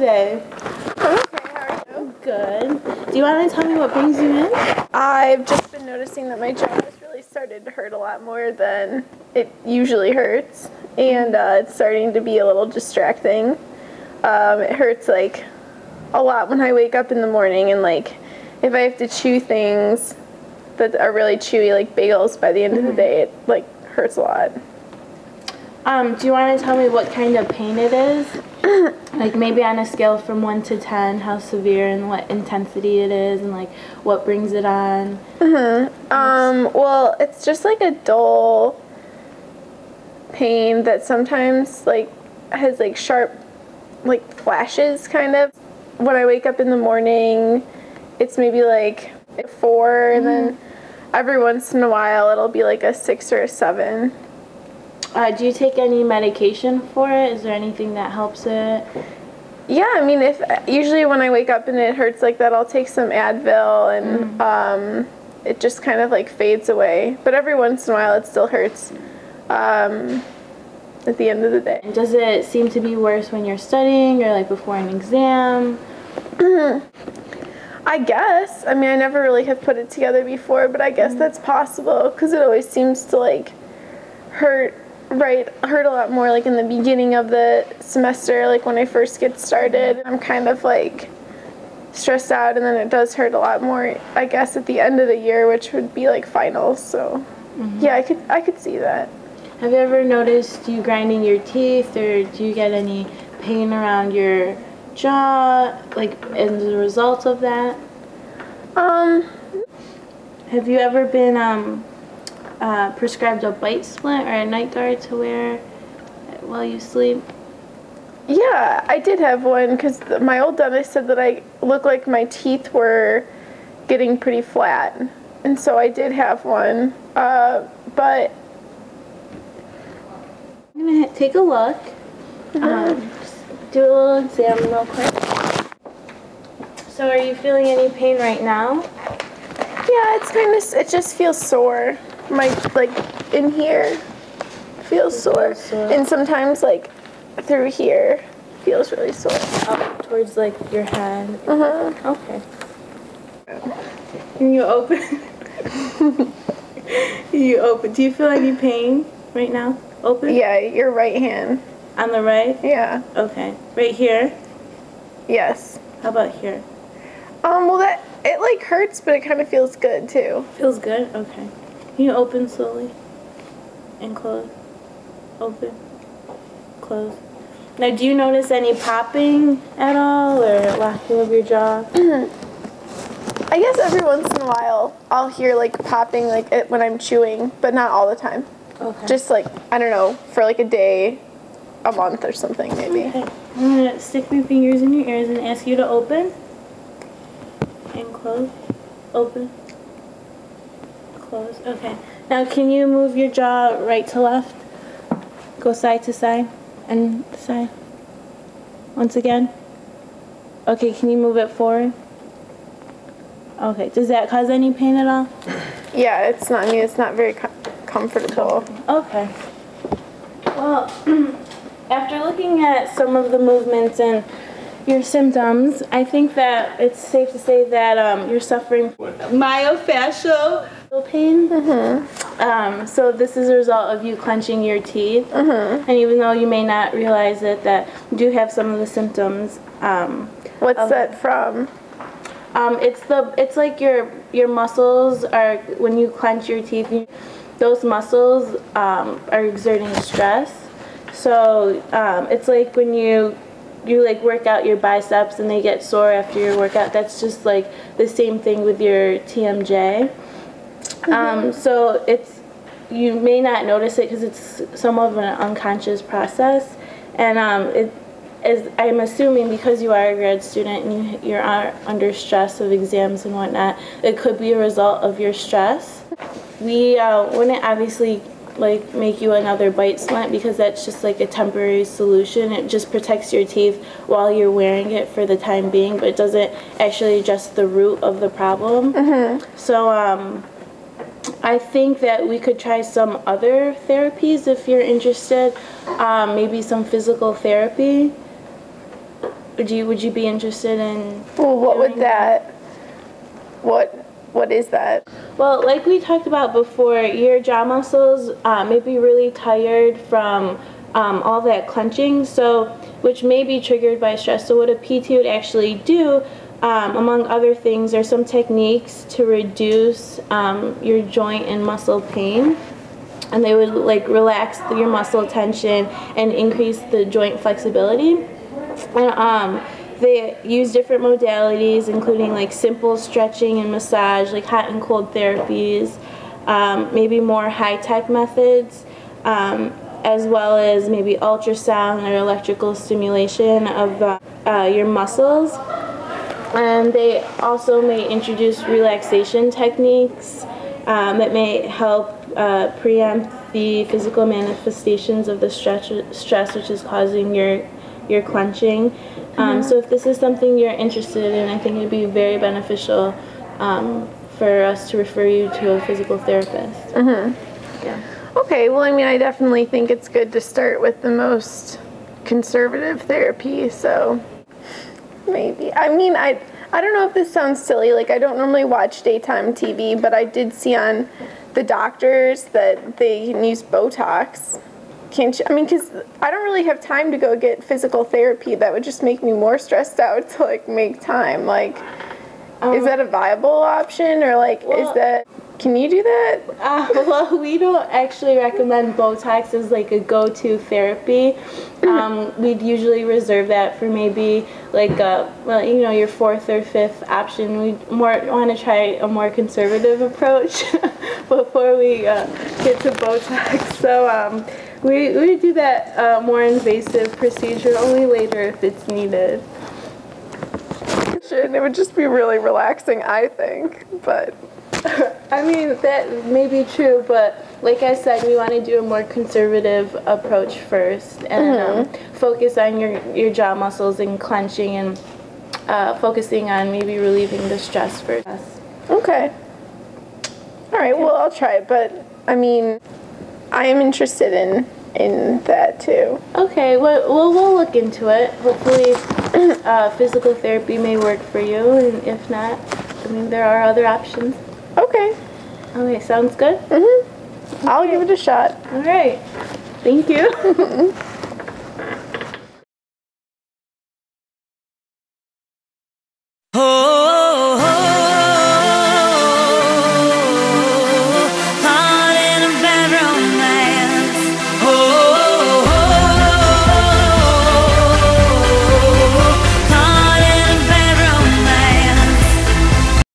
today? I'm okay, how are you? Good. Do you want to tell me what brings you in? I've just been noticing that my jaw has really started to hurt a lot more than it usually hurts, and it's starting to be a little distracting. It hurts like a lot when I wake up in the morning, and like if I have to chew things that are really chewy, like bagels, by the end of the day, it like hurts a lot. Do you want to tell me what kind of pain it is? Like maybe on a scale from 1 to 10, how severe and what intensity it is, and like what brings it on? Well, it's just like a dull pain that sometimes like has like sharp like flashes kind of. When I wake up in the morning, it's maybe like 4, and then every once in a while it'll be like a 6 or a 7. Do you take any medication for it? Is there anything that helps it? Yeah, I mean, usually when I wake up and it hurts like that, I'll take some Advil, and it just kind of like fades away. But every once in a while it still hurts at the end of the day. And does it seem to be worse when you're studying or like before an exam? I guess. I mean, I never really have put it together before, but I guess that's possible, because it always seems to like hurt a lot more like in the beginning of the semester, like when I first get started. I'm kind of like stressed out, and then it does hurt a lot more, I guess, at the end of the year, which would be like finals. So yeah, I could see that. Have you ever noticed you grinding your teeth, or do you get any pain around your jaw, like as a result of that? Have you ever been prescribed a bite splint or a night guard to wear while you sleep? Yeah, I did have one, because my old dentist said that I looked like my teeth were getting pretty flat, and so I did have one, but I'm going to take a look. Just do a little exam real quick. So are you feeling any pain right now? yeah, it just feels sore. My, like, in here feels sore, and sometimes like through here feels really sore. Up towards like your head. Okay. Can you open? You open. Do you feel any pain right now? Open? Yeah, your right hand. On the right? Yeah. Okay. Right here? Yes. How about here? Well, it like hurts, but it kind of feels good too. Feels good? Okay. Can you open slowly? And close? Open? Close? Now, do you notice any popping at all, or locking of your jaw? I guess every once in a while I'll hear like popping like it when I'm chewing, but not all the time. Okay. Just like, I don't know, for like a day, a month or something maybe. Okay. I'm going to stick my fingers in your ears and ask you to open. And close. Open. Close. Okay. Now can you move your jaw right to left? Go side to side and side. Once again. Okay, can you move it forward? Okay. Does that cause any pain at all? Yeah, it's not very comfortable. Okay. Well, after looking at some of the movements and your symptoms, I think that it's safe to say that you're suffering myofascial pain. So this is a result of you clenching your teeth. And even though you may not realize it, that you do have some of the symptoms. What's that from? It's like your muscles are, when you clench your teeth, those muscles are exerting stress. So it's like when you like work out your biceps and they get sore after your workout. That's just like the same thing with your TMJ. So you may not notice it because it's somewhat of an unconscious process, and I'm assuming because you are a grad student and you're under stress of exams and whatnot, it could be a result of your stress. We wouldn't obviously like make you another bite splint, because that's just like a temporary solution. It just protects your teeth while you're wearing it for the time being, but it doesn't actually address the root of the problem. So I think that we could try some other therapies if you're interested. Maybe some physical therapy. would you be interested in? Well, what would that? What is that? Well, like we talked about before, your jaw muscles may be really tired from all that clenching, so which may be triggered by stress. So what a PT would actually do, among other things, are some techniques to reduce your joint and muscle pain. And they would like relax your muscle tension and increase the joint flexibility. And they use different modalities, including like simple stretching and massage, like hot and cold therapies, maybe more high-tech methods, as well as maybe ultrasound or electrical stimulation of your muscles. And they also may introduce relaxation techniques that may help preempt the physical manifestations of the stress which is causing your clenching. So if this is something you're interested in, I think it would be very beneficial for us to refer you to a physical therapist. Yeah. Okay, well, I mean, I definitely think it's good to start with the most conservative therapy, so maybe. I mean, I don't know if this sounds silly, like I don't normally watch daytime TV, but I did see on the doctors that they can use Botox. Can't you? I mean, because I don't really have time to go get physical therapy. That would just make me more stressed out to like make time. Like, is that a viable option, or like, is that? Can you do that? Well, we don't actually recommend Botox as like a go-to therapy. We'd usually reserve that for maybe like your fourth or fifth option. We want to try a more conservative approach before we get to Botox. So we do that more invasive procedure only later if it's needed. It would just be really relaxing, I think, but. I mean, that may be true, but like I said, we want to do a more conservative approach first and focus on your jaw muscles and clenching and focusing on maybe relieving the stress first. Okay. All right, well, I'll try it, but I mean, I am interested in that too. Okay, well, we'll look into it. Hopefully, physical therapy may work for you, and if not, I mean, there are other options. Okay. Okay, sounds good? I'll give it a shot. All right. Thank you.